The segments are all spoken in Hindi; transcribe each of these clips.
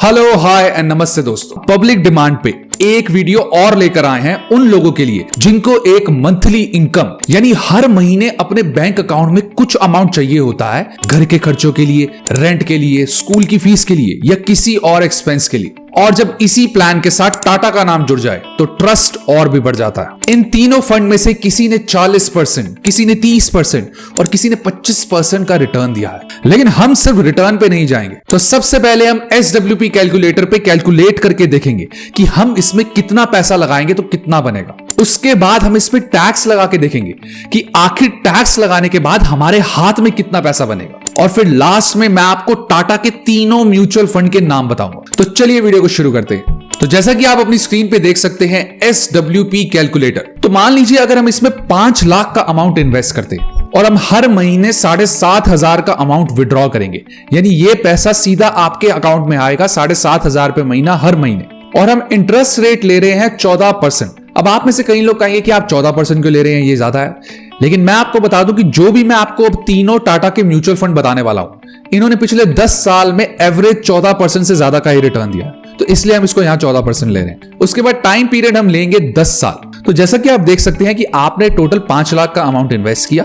हेलो हाय एंड नमस्ते दोस्तों। पब्लिक डिमांड पे एक वीडियो और लेकर आए हैं उन लोगों के लिए जिनको एक मंथली इनकम यानी हर महीने अपने बैंक अकाउंट में कुछ अमाउंट चाहिए होता है घर के खर्चों के लिए, रेंट के लिए, स्कूल की फीस के लिए या किसी और एक्सपेंस के लिए। और जब इसी प्लान के साथ टाटा का नाम जुड़ जाए तो ट्रस्ट और भी बढ़ जाता है। इन तीनों फंड में से किसी ने 40%, किसी ने 30% और किसी ने 25% का रिटर्न दिया है। लेकिन हम सिर्फ रिटर्न पे नहीं जाएंगे, तो सबसे पहले हम SWP कैलकुलेटर पे कैलकुलेट करके देखेंगे कि हम इसमें कितना पैसा लगाएंगे तो कितना बनेगा। उसके बाद हम इसमें टैक्स लगा के देखेंगे कि आखिर टैक्स लगाने के बाद हमारे हाथ में कितना पैसा बनेगा। और फिर लास्ट में मैं आपको टाटा के तीनों म्यूचुअल फंड के नाम बताऊंगा। तो चलिए वीडियो को शुरू करते हैं। तो जैसा कि आप अपनी स्क्रीन पे देख सकते हैं SWP कैलकुलेटर। तो मान लीजिए अगर हम इसमें 5 लाख का अमाउंट इन्वेस्ट करते हैं और हम हर महीने 7,500 का अमाउंट विड्रॉ करेंगे, यानी ये पैसा सीधा आपके अकाउंट में आएगा 7,500 रुपए महीना हर महीने। और हम इंटरेस्ट रेट ले रहे हैं 14%। अब आप में से कई लोग कहेंगे कि आप 14% क्यों ले रहे हैं, ये ज्यादा है। लेकिन मैं आपको बता दूं कि जो भी मैं आपको अब तीनों टाटा के म्यूचुअल फंड बताने वाला हूं, इन्होंने पिछले 10 साल में एवरेज 14% से ज्यादा का ही रिटर्न दिया है। तो इसलिए हम इसको यहां 14% ले रहे हैं। उसके बाद टाइम पीरियड हम लेंगे 10 साल। तो जैसा कि आप देख सकते हैं कि आपने टोटल 5 लाख का अमाउंट इन्वेस्ट किया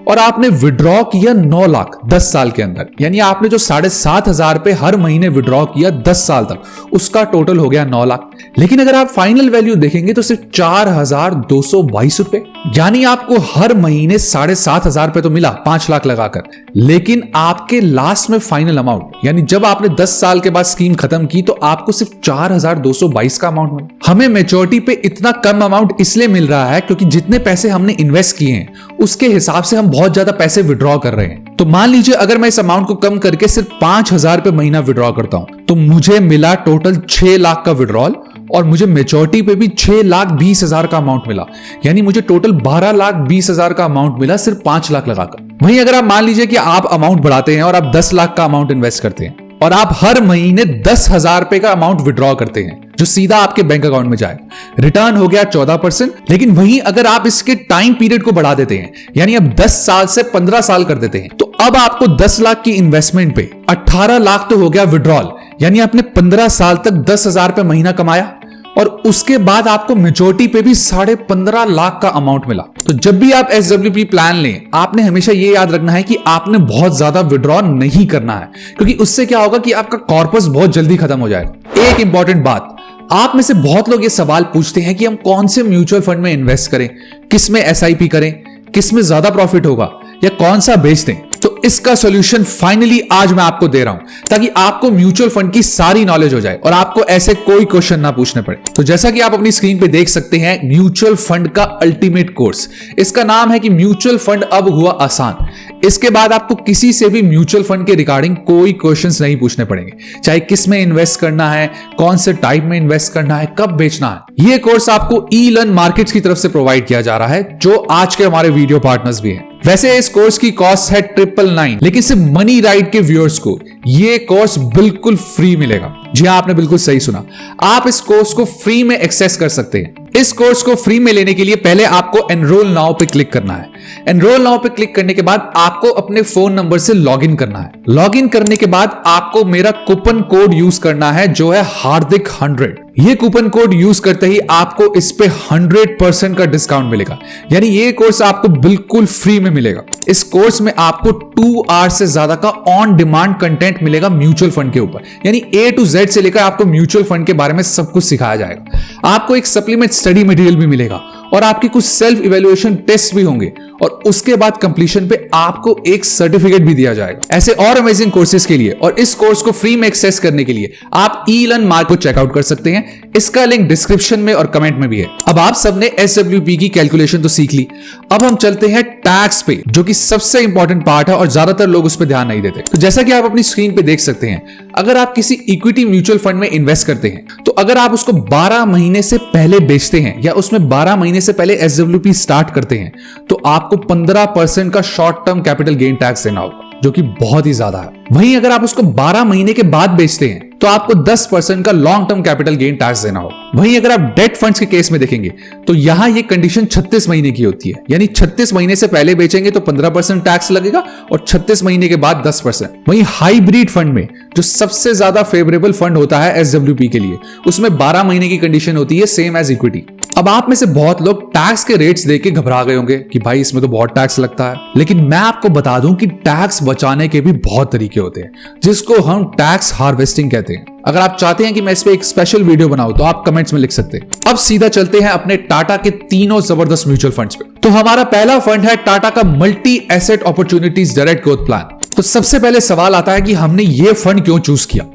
और आपने विड्रॉ किया 9 लाख 10 साल के अंदर, यानी आपने जो 7,500 रुपए हर महीने विड्रॉ किया 10 साल तक, उसका टोटल हो गया 9 लाख। लेकिन अगर आप फाइनल वैल्यू देखेंगे तो सिर्फ 4,222 रुपए, यानी आपको हर महीने 7,500 रुपए तो मिला 5 लाख लगाकर। लेकिन आपके लास्ट में फाइनल अमाउंट, यानी जब आपने 10 साल के बाद स्कीम खत्म की तो आपको सिर्फ 4,222 का अमाउंट मिला। हमें मेच्योरिटी पे इतना कम अमाउंट इसलिए मिल रहा है क्योंकि जितने पैसे हमने इन्वेस्ट किए हैं उसके हिसाब से हम बहुत ज्यादा पैसे विड्रॉ कर रहे हैं। तो मान लीजिए अगर मैं इस अमाउंट को कम करके सिर्फ 5,000 रुपए महीना विड्रॉ करता हूं तो मुझे मिला टोटल 6 लाख का विड्रॉल और मुझे मेच्योरिटी पे भी 6,20,000 का अमाउंट मिला, यानी मुझे टोटल 12,20,000 का अमाउंट मिला सिर्फ 5 लाख लगाकर। वहीं अगर आप मान लीजिए कि आप अमाउंट बढ़ाते हैं और आप 10 लाख का अमाउंट इन्वेस्ट करते हैं और आप हर महीने 10,000 रुपए का अमाउंट विड्रॉ करते हैं जो सीधा आपके बैंक अकाउंट में जाएगा, रिटर्न हो गया 14%। लेकिन वहीं अगर आप इसके टाइम पीरियड को बढ़ा देते हैं, यानी अब 10 साल से 15 साल कर देते हैं, तो अब आपको 10 लाख की इन्वेस्टमेंट पे 18 लाख तो हो गया विड्रॉल, यानी आपने 15 साल तक 10,000 रुपए महीना कमाया और उसके बाद आपको मेच्योरिटी पे भी 15.5 लाख का अमाउंट मिला। तो जब भी आप SWP प्लान लें, आपने हमेशा ये याद रखना है कि आपने बहुत ज्यादा विड्रॉ नहीं करना है, क्योंकि उससे क्या होगा कि आपका कॉर्पस बहुत जल्दी खत्म हो जाएगा। एक इंपॉर्टेंट बात, आप में से बहुत लोग ये सवाल पूछते हैं कि हम कौन से म्यूचुअल फंड में इन्वेस्ट करें, किस में SIP करें, किस में ज्यादा प्रॉफिट होगा या कौन सा बेच दें। तो इसका सॉल्यूशन फाइनली आज मैं आपको दे रहा हूं ताकि आपको म्यूचुअल फंड की सारी नॉलेज हो जाए और आपको ऐसे कोई क्वेश्चन ना पूछने पड़े। तो जैसा कि आप अपनी स्क्रीन पे देख सकते हैं, म्यूचुअल फंड का अल्टीमेट कोर्स, इसका नाम है कि म्यूचुअल फंड अब हुआ आसान। इसके बाद आपको किसी से भी म्यूचुअल फंड के रिगार्डिंग कोई क्वेश्चंस नहीं पूछने पड़ेंगे, चाहे किस में इन्वेस्ट करना है, कौन से टाइप में इन्वेस्ट करना है, कब बेचना है। यह कोर्स आपको E-Learn मार्केट्स की तरफ से प्रोवाइड किया जा रहा है, जो आज के हमारे वीडियो पार्टनर्स भी हैं। वैसे इस कोर्स की कॉस्ट है 999, लेकिन सिर्फ मनी राइट के व्यूअर्स को यह कोर्स बिल्कुल फ्री मिलेगा। जी हां, आपने बिल्कुल सही सुना, आप इस कोर्स को फ्री में एक्सेस कर सकते हैं। इस कोर्स को फ्री में लेने के लिए पहले आपको एनरोल नाउ पे क्लिक करना है। एनरोल नाउ पे क्लिक करने के बाद आपको अपने फोन नंबर से लॉगिन करना है। लॉगिन करने के बाद आपको मेरा कूपन कोड यूज करना है जो है हार्दिक 100। ये कूपन कोड यूज करते ही आपको इस पे 100% का डिस्काउंट मिलेगा, यानी ये कोर्स आपको बिल्कुल फ्री में मिलेगा। इस कोर्स में आपको 2 आवर्स से ज्यादा का ऑन डिमांड कंटेंट मिलेगा म्यूचुअल फंड के ऊपर, यानी A to Z से लेकर आपको म्यूचुअल फंड के बारे में सब कुछ सिखाया जाएगा। आपको एक सप्लीमेंट स्टडी मटेरियल भी मिलेगा और आपके कुछ सेल्फ इवैल्यूएशन टेस्ट भी होंगे और उसके बाद कंप्लीशन पे आपको एक सर्टिफिकेट भी दिया जाएगा। ऐसे और अमेजिंग कोर्सेज के लिए और इस कोर्स को फ्री में एक्सेस करने के लिए आप E-Learn मार्क को चेकआउट कर सकते हैं। इसका लिंक डिस्क्रिप्शन में और कमेंट में भी है। अब आप सबने SWP की कैलकुलेशन तो सीख ली, अब हम चलते हैं टैक्स पे, जो कि सबसे इंपॉर्टेंट पार्ट है और ज्यादातर लोग उस पर ध्यान नहीं देते। तो जैसा कि आप अपनी स्क्रीन पे देख सकते हैं, अगर आप किसी इक्विटी म्यूचुअल फंड में इन्वेस्ट करते हैं तो अगर आप उसको 12 महीने से पहले बेचते हैं या उसमें 12 महीने से पहले SWP स्टार्ट करते हैं तो आपको 15% का short term capital gain tax देना होगा। जो कि बहुत ही ज्यादा है। वहीं अगर आप उसको 12 महीने के बाद बेचते हैं तो आपको 10% का long term capital gain tax देना होगा। वहीं अगर आप डेट फंड्स के केस में देखेंगे तो यहां ये कंडीशन 36 महीने की होती है, यानी 36 महीने से पहले बेचेंगे तो 15% टैक्स लगेगा और 36 महीने के बाद 10%। वहीं हाइब्रिड फंड में जो सबसे ज्यादा फेवरेबल फंड होता है SWP के लिए, उसमें 12 महीने की कंडीशन होती है सेम एज इक्विटी। अब आप में से बहुत लोग टैक्स के रेट्स देख के घबरा गए होंगे कि भाई इसमें तो बहुत टैक्स लगता है, लेकिन मैं आपको बता दूं कि टैक्स बचाने के भी बहुत तरीके होते हैं जिसको हम टैक्स हार्वेस्टिंग कहते हैं। अगर आप चाहते हैं कि मैं इस पे एक स्पेशल वीडियो बनाऊं तो आप कमेंट्स में लिख सकते हैं। अब सीधा चलते हैं अपने टाटा के तीनों जबरदस्त म्यूचुअल फंड्स पे। तो हमारा पहला फंड है टाटा का multi asset opportunities direct growth plan. तो सबसे पहले सवाल आता है कि हमने ये फंड क्यों चूज किया।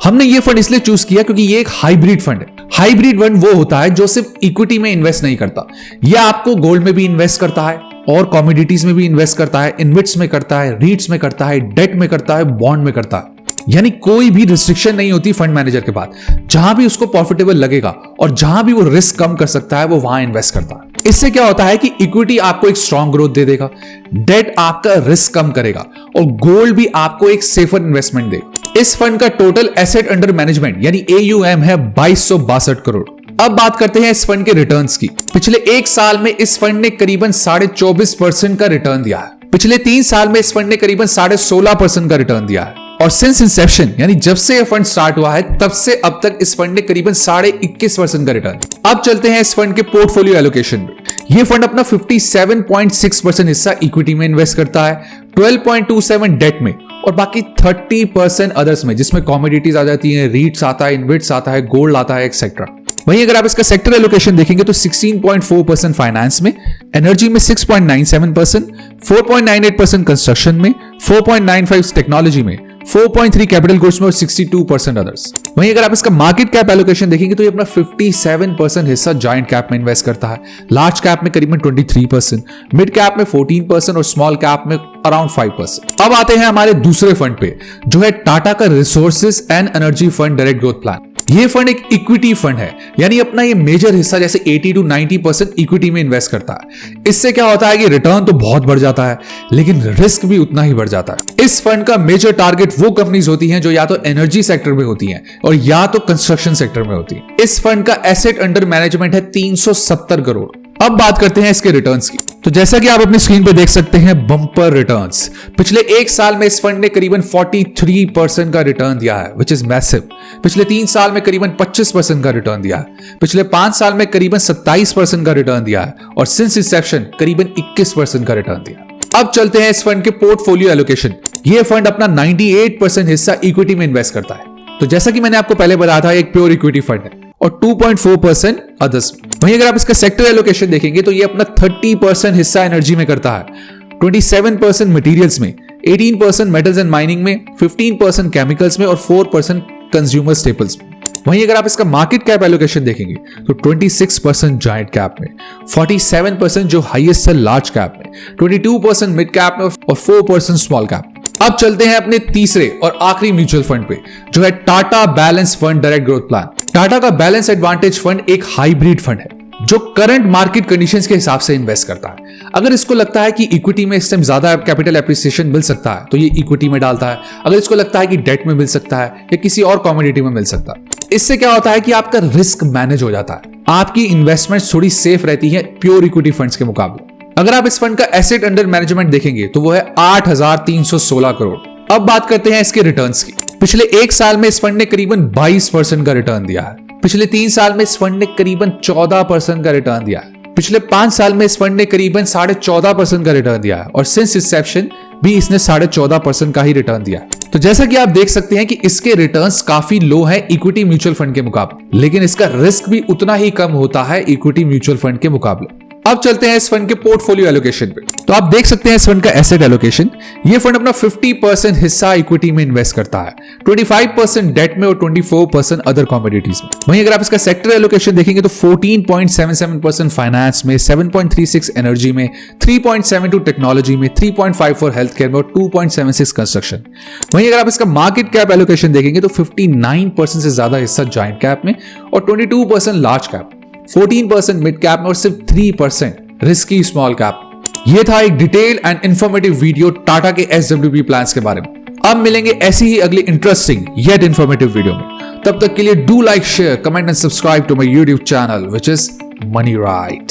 हमने ये फंड इसलिए चूज किया क्योंकि ये एक हाइब्रिड फंड है। हाइब्रिड फंड वो होता है जो सिर्फ इक्विटी में इन्वेस्ट नहीं करता, यह आपको गोल्ड में भी इन्वेस्ट करता है और कमोडिटीज में भी इन्वेस्ट करता है, इन्वेट्स में करता है, रीट्स में करता है, डेट में करता है, बॉन्ड में करता है। यानी कोई भी रिस्ट्रिक्शन नहीं होती फंड मैनेजर के पास। जहां भी उसको प्रॉफिटेबल लगेगा और जहां भी वो रिस्क कम कर सकता है वो वहां इन्वेस्ट करता है। इससे क्या होता है कि इक्विटी आपको एक स्ट्रॉन्ग ग्रोथ दे देगा, डेट आपका रिस्क कम करेगा और गोल्ड भी आपको एक सेफर इन्वेस्टमेंट देगा। इस फंड का टोटल एसेट अंडर मैनेजमेंट यानी AUM है 2262 करोड़। अब बात करते हैं इस फंड के रिटर्न्स की। पिछले एक साल में इस फंड ने करीबन 24.5% का रिटर्न दिया है। पिछले 3 साल में इस फंड ने करीबन 16.5% का रिटर्न दिया है और सिंस इंसेप्शन यानी जब से यह फंड स्टार्ट हुआ है तब से अब तक इस फंड ने करीबन 21.5% का रिटर्न। अब चलते हैं इस फंड के पोर्टफोलियो एलोकेशन में। यह फंड अपना 57.6% हिस्सा इक्विटी में इन्वेस्ट करता है, 12.27 डेट में और बाकी 30% अदर्स में, जिसमें कमोडिटीज आ जाती हैं, रीट्स आता है, इन्वेट्स आता है, गोल्ड आता है, एक्सेट्रा। वहीं अगर आप इसका सेक्टर एलोकेशन देखेंगे तो 16.4% फाइनेंस में, एनर्जी में 6.97%, 4.98% कंस्ट्रक्शन में, 4.95 टेक्नोलॉजी में, 4.3 कैपिटल गुड्स में और 62% अदर्स। वहीं अगर आप इसका मार्केट कैप एलोकेशन देखेंगे तो ये अपना 57% हिस्सा जायंट कैप में इन्वेस्ट करता है, लार्ज कैप में करीबन 23%, मिड कैप में 14% और स्मॉल कैप में अराउंड 5%। अब आते हैं हमारे दूसरे फंड पे जो है टाटा का resources and energy fund direct growth plan. ये फंड एक इक्विटी फंड है, यानी अपना ये मेजर हिस्सा जैसे 80 to 90% इक्विटी में इन्वेस्ट करता है। इससे क्या होता है कि रिटर्न तो बहुत बढ़ जाता है लेकिन रिस्क भी उतना ही बढ़ जाता है। इस फंड का मेजर टारगेट वो कंपनीज होती हैं जो या तो एनर्जी सेक्टर में होती हैं और या तो कंस्ट्रक्शन सेक्टर में होती हैं। इस फंड का एसेट अंडर मैनेजमेंट है 370 करोड़। अब बात करते हैं इसके रिटर्न्स की। तो जैसा कि आप अपनी स्क्रीन पे देख सकते हैं बम्पर रिटर्न्स। पिछले एक साल में इस फंड ने करीबन 43% का रिटर्न दिया है विच इज मैसिव। पिछले 3 साल में करीबन 25% का रिटर्न दिया है। पिछले 5 साल में करीबन 27% का रिटर्न दिया है और सिंस इंसेप्शन करीबन 21% का रिटर्न दिया है। अब चलते हैं इस फंड के पोर्टफोलियो एलोकेशन। यह फंड अपना 98% हिस्सा इक्विटी में इन्वेस्ट करता है। तो जैसा कि मैंने आपको पहले बताया था एक प्योर इक्विटी फंड है और 2.4% अदर्स। वहीं अगर आप इसका सेक्टर एलोकेशन देखेंगे तो ये अपना 30% हिस्सा एनर्जी में करता है, 27% मटेरियल्स में, 18% मेटल्स एंड माइनिंग में, 15% केमिकल्स में और 4% कंज्यूमर स्टेपल्स में। वहीं अगर आप इसका मार्केट कैप एलोकेशन देखेंगे तो 26% जायंट कैप में, 47% जो हाईएस्ट है लार्ज कैप में, 22% मिड कैप में और 4% स्मॉल कैप। अब चलते हैं अपने तीसरे और आखिरी म्यूचुअल फंड पे जो है Tata balance fund direct growth plan. Tata का बैलेंस एडवांटेज फंड एक हाइब्रिड फंड है जो करंट मार्केट कंडीशंस के हिसाब से इन्वेस्ट करता है। अगर इसको लगता है कि इक्विटी में इस टाइम ज्यादा कैपिटल एप्रिसिएशन मिल सकता है तो ये इक्विटी में डालता है। अगर इसको लगता है कि डेट में मिल सकता है या किसी और कमोडिटी में मिल सकता है, इससे क्या होता है कि आपका रिस्क मैनेज हो जाता है, आपकी इन्वेस्टमेंट थोड़ी सेफ रहती है प्योर इक्विटी फंड्स के मुकाबले। अगर आप इस फंड का एसेट अंडर मैनेजमेंट देखेंगे तो वो है 8,316 करोड़। अब बात करते हैं इसके रिटर्न्स की। पिछले एक साल में इस फंड ने करीबन 22% का रिटर्न दिया है। पिछले 3 साल में इस फंड ने करीबन 14% का रिटर्न दिया है। पिछले 5 साल में इस फंड ने करीबन 14.5% का रिटर्न दिया है और सिंस इंसेप्शन भी इसने 14.5% का ही रिटर्न दिया है। तो जैसा कि आप देख सकते हैं कि इसके रिटर्न्स काफी लो हैं इक्विटी म्यूचुअल फंड के मुकाबले, लेकिन इसका रिस्क भी उतना ही कम होता है इक्विटी म्यूचुअल फंड के मुकाबले। अब चलते हैं इस फंड के पोर्टफोलियो एलोकेशन पे। तो आप देख सकते हैं इस फंड का एसेट एलोकेशन। ये फंड अपना 50% हिस्सा इक्विटी में इन्वेस्ट करता है, 25% डेट में और 24% अदर कमोडिटीज में। वहीं अगर आप इसका सेक्टर एलोकेशन देखेंगे तो 14.77% फाइनेंस में, 7.36 एनर्जी में, 3.72 टेक्नोलॉजी में, 3.54 हेल्थ केयर में और 2.76 कंस्ट्रक्शन। वहीं अगर आप इसका मार्केट कैप एलोकेशन देखेंगे तो 59% से ज्यादा हिस्सा जायंट कैप में और 22% लार्ज कैप, 14% मिड कैप में और सिर्फ 3% रिस्की स्मॉल कैप। ये था एक detail and informative video Tata के SWP प्लान्स के बारे में। अब मिलेंगे ऐसी ही अगली इंटरेस्टिंग येट इंफॉर्मेटिव वीडियो में। तब तक के लिए do like, share, comment and subscribe to my YouTube channel which is money right.